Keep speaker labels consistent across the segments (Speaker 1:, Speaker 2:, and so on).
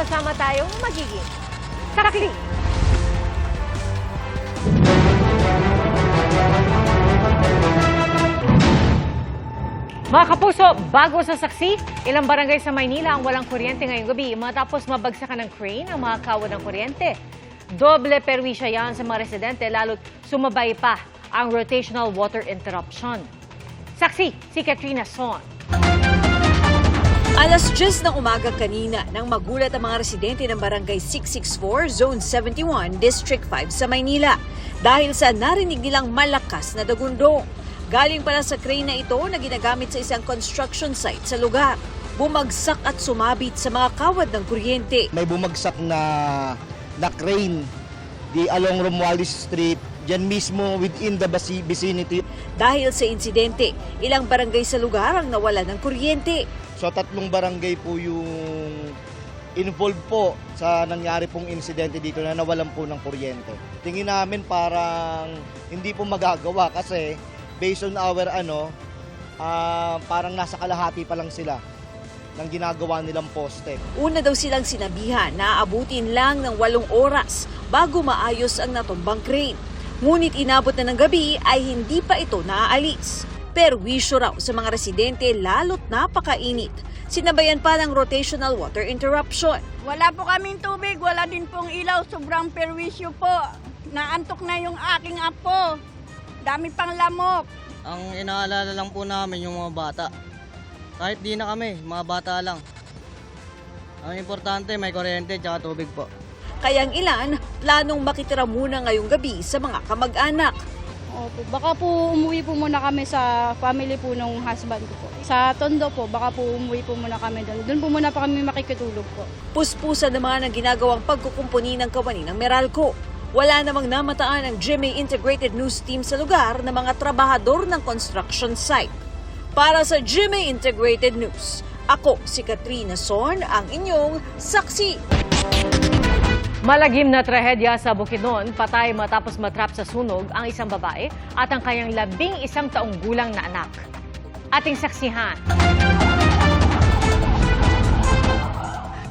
Speaker 1: sama-sama tayong magiging tarakli. Mga kapuso, bago sa saksi, ilang barangay sa Maynila ang walang kuryente ngayong gabi matapos mabagsakan ng crane ang mga kawad ng kuryente. Doble perwisya yan sa mga residente lalo't sumabay pa ang rotational water interruption. Saksi, si Katrina Son.
Speaker 2: Alas 10 ng umaga kanina nang magulat ang mga residente ng Barangay 664, Zone 71, District 5 sa Maynila dahil sa narinig nilang malakas na dagundong. Galing pala sa crane na ito na ginagamit sa isang construction site sa lugar. Bumagsak at sumabit sa mga kawad ng kuryente.
Speaker 3: May bumagsak na crane along Romualdez Street, dyan mismo within the vicinity.
Speaker 2: Dahil sa insidente, ilang barangay sa lugar ang nawala ng kuryente.
Speaker 3: So 3 barangay po yung involved po sa nangyari pong insidente dito na nawalan po ng kuryente. Tingin namin parang hindi po magagawa kasi based on our parang nasa kalahati pa lang sila ng ginagawa nilang poste.
Speaker 2: Una daw silang sinabihan na aabutin lang ng 8 oras bago maayos ang natumbang crane. Ngunit inabot na ng gabi ay hindi pa ito naaalis. Perwisyo raw sa mga residente lalo't napakainit. Sinabayan pa ng rotational water interruption.
Speaker 4: Wala po kaming tubig, wala din pong ilaw, sobrang perwisyo po. Naantok na yung aking apo. Dami pang lamok.
Speaker 5: Ang inaalala lang po namin yung mga bata. Kahit di na kami, mga bata lang. Ang importante, may kuryente at tubig po.
Speaker 2: Kayang ilan, planong makitira muna ngayong gabi sa mga kamag-anak.
Speaker 6: Opo, baka po umuwi po muna kami sa family po ng husband ko po. Sa Tondo po, baka po umuwi po muna kami doon. Doon po muna pa kami makikitulog po.
Speaker 2: Puspusan naman ang ginagawang pagkukumpuni ng kawani ng Meralco. Wala namang namataan ang GMA Integrated News Team sa lugar ng mga trabahador ng construction site. Para sa GMA Integrated News, ako si Katrina Son, ang inyong saksi.
Speaker 1: Malagim na trahedya sa Bukidnon, patay matapos matrap sa sunog ang isang babae at ang kanyang 11 taong gulang na anak. Ating saksihan.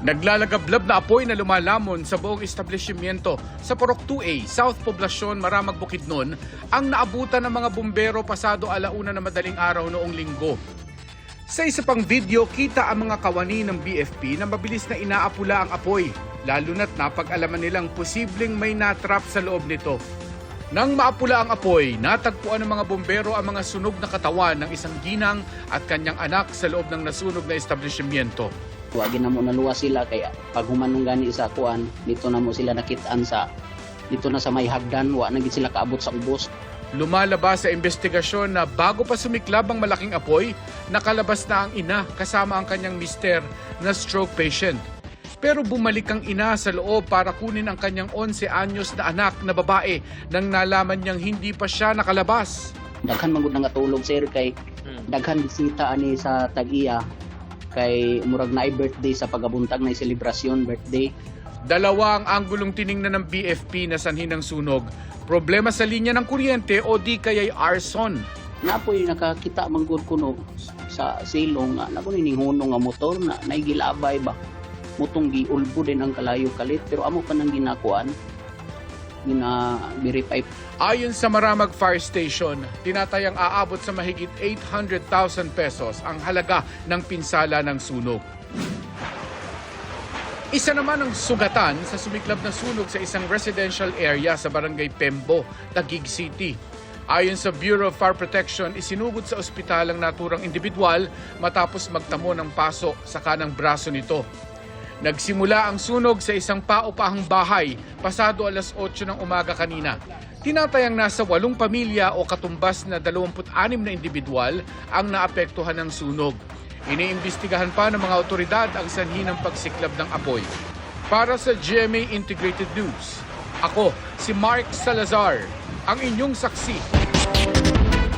Speaker 7: Naglalagablab na apoy na lumalamon sa buong establishmento sa Purok 2A, South Poblacion, Maramag, Bukidnon ang naabutan ng mga bumbero pasado 1:00 na madaling araw noong linggo. Sa isa pang video, kita ang mga kawani ng BFP na mabilis na inaapula ang apoy, lalo na't napag-alaman nilang posibleng may natrap sa loob nito. Nang maapula ang apoy, natagpuan ng mga bumbero ang mga sunog na katawan ng isang ginang at kanyang anak sa loob ng nasunog na establishmento.
Speaker 8: Wagi na mo naluwa sila kaya pag humanong gani sa kuan dito na mo sila nakitaan dito na sa may hagdan wa na gid sila kaabot sa ubos.
Speaker 7: Lumalabas sa investigasyon na bago pa sumiklab ang malaking apoy, nakalabas na ang ina kasama ang kanyang mister na stroke patient. Pero bumalik ang ina sa loob para kunin ang kanyang 11 anyos na anak na babae nang nalaman niyang hindi pa siya nakalabas.
Speaker 8: Daghan man gud nga tulog sir kay daghan bisita ani sa tag-iya kay murag na birthday sa pagabuntag na selebrasyon birthday.
Speaker 7: Dalawa ang anggulong tiningnan ng BFP na sanhin ng sunog. Problema sa linya ng kuryente o di kaya'y arson.
Speaker 8: Napoy nakakita man gud kuno sa silong nga nakuning hunong nga motor na naigilabay ba. Mutong giulbo din ang kalayo kalit pero amo pa nang ginakuan verify.
Speaker 7: Ayon sa Maramag Fire Station, tinatayang aabot sa mahigit 800,000 pesos ang halaga ng pinsala ng sunog. Isa naman ang sugatan sa sumiklab na sunog sa isang residential area sa Barangay Pembo, Taguig City. Ayon sa Bureau of Fire Protection, isinugod sa ospital ang naturang individual matapos magtamo ng paso sa kanang braso nito. Nagsimula ang sunog sa isang paupahang bahay pasado 8:00 ng umaga kanina. Tinatayang nasa 8 pamilya o katumbas na 26 na individual ang naapektuhan ng sunog. Iniimbestigahan pa ng mga otoridad ang sanhi ng pagsiklab ng apoy. Para sa GMA Integrated News, ako si Mark Salazar, ang inyong saksi.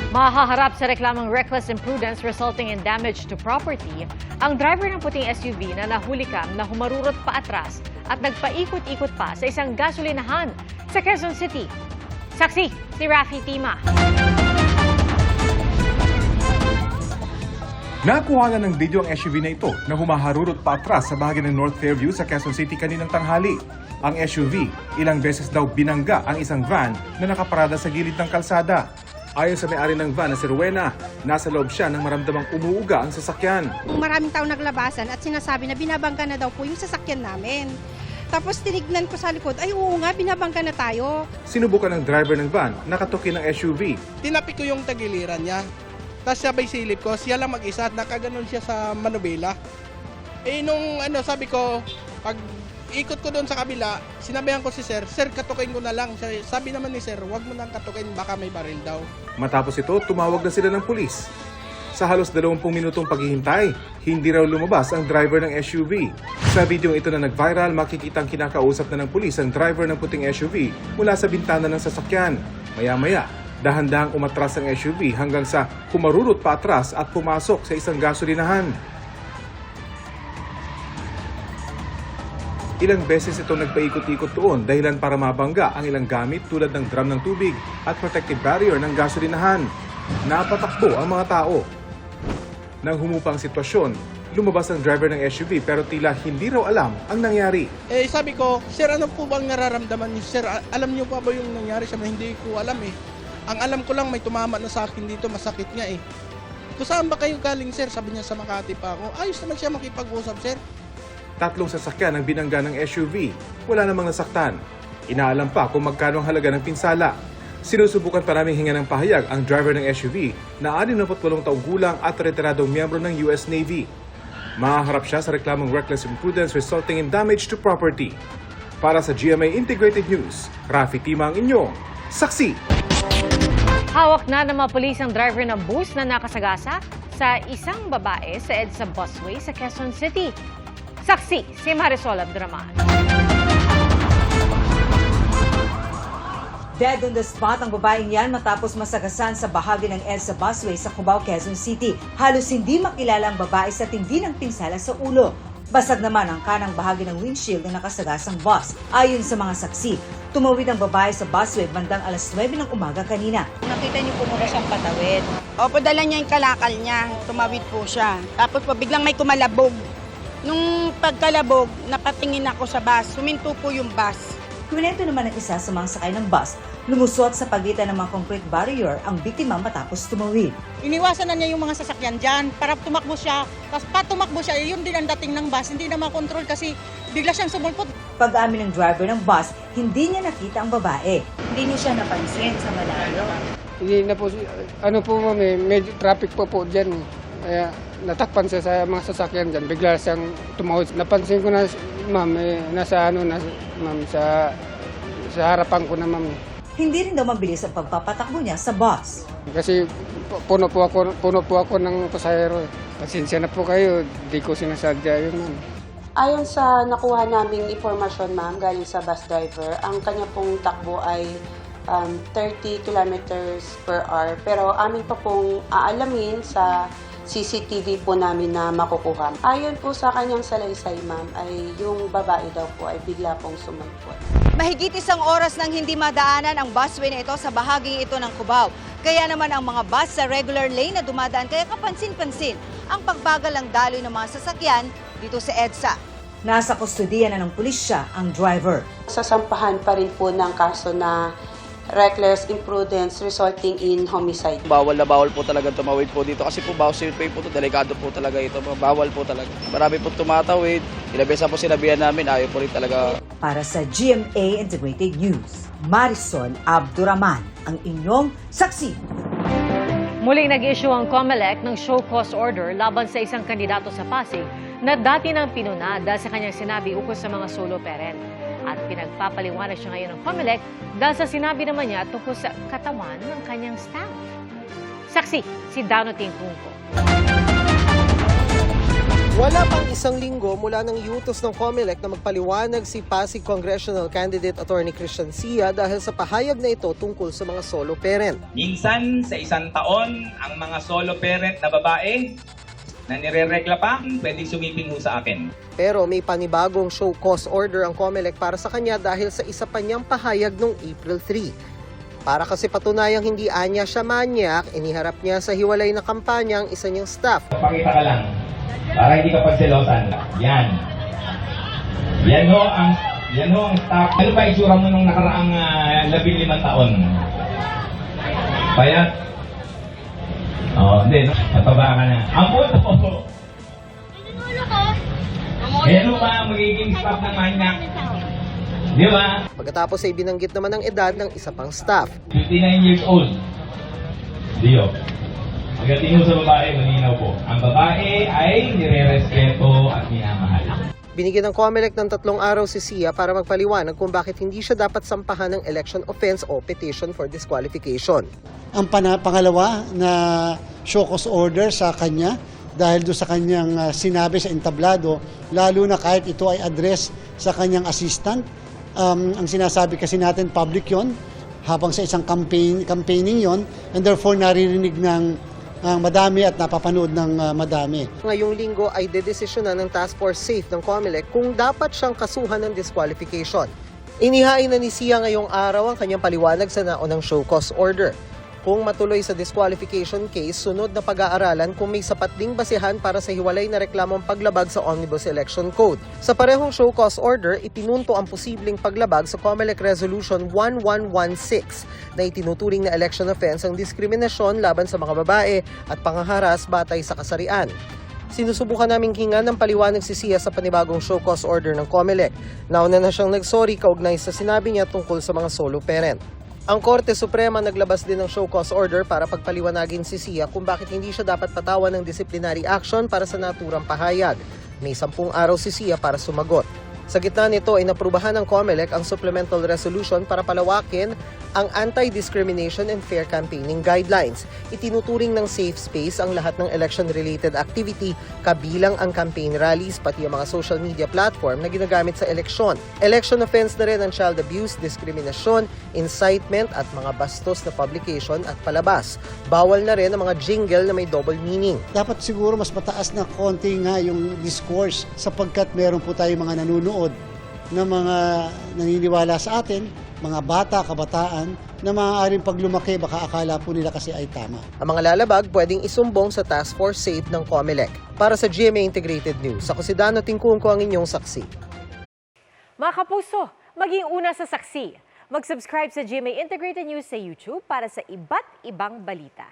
Speaker 1: Mahaharap sa reklamang reckless imprudence resulting in damage to property ang driver ng puting SUV na nahulikam na humarurot pa atras at nagpaikot-ikot pa sa isang gasolinahan sa Quezon City. Saksi, si Rafi Tima.
Speaker 9: Nakuha na ng video ang SUV na ito na humaharurot pa atras sa bahagi ng North Fairview sa Quezon City kaninang tanghali. Ang SUV, ilang beses daw binangga ang isang van na nakaparada sa gilid ng kalsada. Ayon sa may-ari ng van na si Rowena, nasa loob siya nang maramdamang umuuga ang sasakyan.
Speaker 10: Maraming tao naglabasan at sinasabi na binabangga na daw po yung sasakyan namin. Tapos tinignan ko sa likod, ay oo nga, binabangga na tayo.
Speaker 9: Sinubukan ng driver ng van, nakatukin ng SUV.
Speaker 11: Tinapik ko yung tagiliran niya. Tapos sabay silip ko, siya lang mag-isa at nakaganon siya sa manubela. Nung sabi ko, pag ikot ko doon sa kabila, sinabihan ko si Sir, katukin ko na lang. Sabi naman ni Sir, wag mo nang katukin, baka may baril daw.
Speaker 9: Matapos ito, tumawag na sila ng pulis. Sa halos 20 minutong paghihintay, hindi raw lumabas ang driver ng SUV. Sa video ito na nag-viral, makikitang kinakausap na ng pulis ang driver ng puting SUV mula sa bintana ng sasakyan. Maya-maya, dahan-dahang umatras ang SUV hanggang sa kumarurot pa atras at pumasok sa isang gasolinahan. Ilang beses ito nagpaikot-ikot doon dahilan para mabangga ang ilang gamit tulad ng drum ng tubig at protective barrier ng gasolinahan. Napatakbo ang mga tao. Nang humupa ang sitwasyon, lumabas ang driver ng SUV pero tila hindi raw alam ang nangyari.
Speaker 11: Sabi ko, Sir, ano po bang nararamdaman niyo? Sir, alam niyo pa ba yung nangyari? Sabi, hindi ko alam eh. Ang alam ko lang, may tumama na sa akin dito, masakit nga eh. Kung saan ba kayo galing, Sir? Sabi niya, sa Makati pa ako. Ayos naman siya makipag-usap, Sir.
Speaker 9: 3 sasakyan ang binangga ng SUV. Wala namang nasaktan. Inaalam pa kung magkano ang halaga ng pinsala. Sinusubukan pa namin hinga ng pahayag ang driver ng SUV na 68 taong gulang at retiradong miyembro ng US Navy. Mahaharap siya sa reklamong reckless imprudence resulting in damage to property. Para sa GMA Integrated News, Rafi Tima ang inyong saksi.
Speaker 1: Hawak na ng mga pulis ang driver ng bus na nakasagasa sa isang babae sa EDSA busway sa Quezon City. Saksi si Marisol Abduraman.
Speaker 2: Dead on the spot ang babaeng yan matapos masagasan sa bahagi ng EDSA busway sa Cubao, Quezon City. Halos hindi makilala ang babae sa tindi ng pinsala sa ulo. Basag naman ang kanang bahagi ng windshield ng nakasagasang bus. Ayon sa mga saksi, tumawid ang babae sa busway bandang alas 9 ng umaga kanina.
Speaker 10: Nakita niyo po muna siyang patawid.
Speaker 4: Opo, dala niya yung kalakal niya. Tumawid po siya. Tapos po biglang may kumalabog. Nung pagkalabog, napatingin ako sa bus. Suminto po yung bus.
Speaker 2: Kwento naman ng isa sa mga sakay ng bus, lumusot sa pagitan ng mga concrete barrier ang biktima matapos tumawid.
Speaker 10: Iniwasan na niya yung mga sasakyan dyan para tumakbo siya. Tapos tumakbo siya, yun din ang dating ng bus. Hindi na makontrol kasi bigla siyang sumulpot.
Speaker 2: Pag-amin ng driver ng bus, hindi niya nakita ang babae. Hindi niya siya napansin sa malayo.
Speaker 12: Hindi na po, ma'am, medyo traffic po dyan. Kaya natakpan siya sa mga sasakyan dyan. Bigla siyang tumawid. Napansin ko na, ma'am, sa harapan ko na, ma'am.
Speaker 2: Hindi rin daw mabilis ang pagpapatakbo niya sa bus.
Speaker 12: Kasi puno po ako ng pasahero. Pasensya na po kayo, di ko sinasadya yun, ma'am.
Speaker 13: Ayon sa nakuha naming informasyon, ma'am, galing sa bus driver, ang kanya pong takbo ay 30 kilometers per hour. Pero amin pa pong aalamin sa CCTV po namin na makukuha. Ayon po sa kanyang salaysay, ma'am, ay yung babae daw po ay bigla pong sumalpot.
Speaker 2: Mahigit 1 oras nang hindi madaanan ang busway na ito sa bahaging ito ng Cubao. Kaya naman ang mga bus sa regular lane na dumadaan kaya kapansin-pansin ang pagbagal ng daloy ng mga sasakyan dito sa EDSA. Nasa kustudiya na ng pulisya ang driver.
Speaker 13: Sasampahan pa rin po ng kaso na reckless imprudence resulting in homicide.
Speaker 5: Bawal na bawal po talaga tumawid po dito kasi po bawal way po ito, delikado po talaga ito. Bawal po talaga. Marami po tumatawid. Ilabesa po sinabihan namin, ayaw po rin talaga.
Speaker 2: Para sa GMA Integrated News, Marisol Abduraman, ang inyong saksi.
Speaker 1: Muling nag-issue ang COMELEC ng show cause order laban sa isang kandidato sa Pasig na dati nang pinuna dahil sa kanyang sinabi ukol sa mga solo parent. At pinagpapaliwanag siya ngayon ng COMELEC dahil sa sinabi naman niya tungkol sa katawan ng kanyang staff. Saksi, si Dano Tingkungko.
Speaker 14: Wala pang 1 linggo mula nang iutos ng COMELEC na magpaliwanag si Pasig Congressional Candidate Attorney Christian Sia dahil sa pahayag na ito tungkol sa mga solo parent.
Speaker 15: Minsan sa 1 taon, ang mga solo parent na babae na nireregla pa, pwedeng sumiping ho sa akin.
Speaker 14: Pero may panibagong show cause order ang COMELEC para sa kanya dahil sa isa pa niyang pahayag noong April 3. Para kasi patunayang hindi anya siya manyak, iniharap niya sa hiwalay na kampanya ang isa niyang staff.
Speaker 15: Pakita ka lang, para hindi ka pagselosan. Yan. Yan ho ang staff. Ano ba itsura mo nung nakaraang 15 taon? Payat? Hindi. Mataba ka na. Ang puto! Yan ho ba ang magiging staff ng manyak? Di ba?
Speaker 14: Pagkatapos ay binanggit naman ang edad ng isa pang staff.
Speaker 15: 59 years old. Dio. Pagdating mo sa babae, malinaw po. Ang babae ay nire-respeto at minamahal.
Speaker 14: Binigyan ng COMELEC ng 3 araw si Sia para magpaliwanag kung bakit hindi siya dapat sampahan ng election offense o petition for disqualification.
Speaker 16: Ang pangalawa na show cause order sa kanya dahil doon sa kanyang sinabi sa entablado, lalo na kahit ito ay address sa kanyang assistant. Ang sinasabi kasi natin public yon habang sa isang campaigning yon, and therefore naririnig ng madami at napapanood ng madami.
Speaker 14: Ngayong linggo ay dedesisyonan ng Task Force SAFE ng COMELEC kung dapat siyang kasuhan ng disqualification. Inihain na ni Sia ngayong araw ang kanyang paliwanag sa naunang show cause order. Kung matuloy sa disqualification case, sunod na pag-aaralan kung may sapat ding basihan para sa hiwalay na reklamong paglabag sa Omnibus Election Code. Sa parehong show cause order, ipinunto ang posibleng paglabag sa COMELEC Resolution 1116 na itinuturing na election offense ang diskriminasyon laban sa mga babae at panghaharas batay sa kasarian. Sinusubukan naming hingan ng paliwanag si Sia sa panibagong show cause order ng COMELEC. Nauna na siyang nagsorry kaugnay sa sinabi niya tungkol sa mga solo parent. Ang Korte Suprema naglabas din ng show cause order para pagpaliwanagin si Sia kung bakit hindi siya dapat patawan ng disciplinary action para sa naturang pahayag. May 10 araw si Sia para sumagot. Sa gitna nito ay naprubahan ng COMELEC ang supplemental resolution para palawakin ang Anti-Discrimination and Fair Campaigning Guidelines. Itinuturing ng safe space ang lahat ng election-related activity, kabilang ang campaign rallies pati ang mga social media platform na ginagamit sa eleksyon. Election offense na rin ang child abuse, diskriminasyon, incitement at mga bastos na publication at palabas. Bawal na rin ang mga jingle na may double meaning.
Speaker 16: Dapat siguro mas mataas na konti nga yung discourse sapagkat meron po tayong mga nanonood na mga naniniwala sa atin, mga bata, kabataan, na maaaring pag lumaki, baka akala po nila kasi ay tama.
Speaker 14: Ang mga lalabag pwedeng isumbong sa Task Force SAFE ng COMELEC. Para sa GMA Integrated News, ako si Dano Tingkungko, ang inyong saksi.
Speaker 1: Mga kapuso, maging una sa saksi. Mag-subscribe sa GMA Integrated News sa YouTube para sa iba't ibang balita.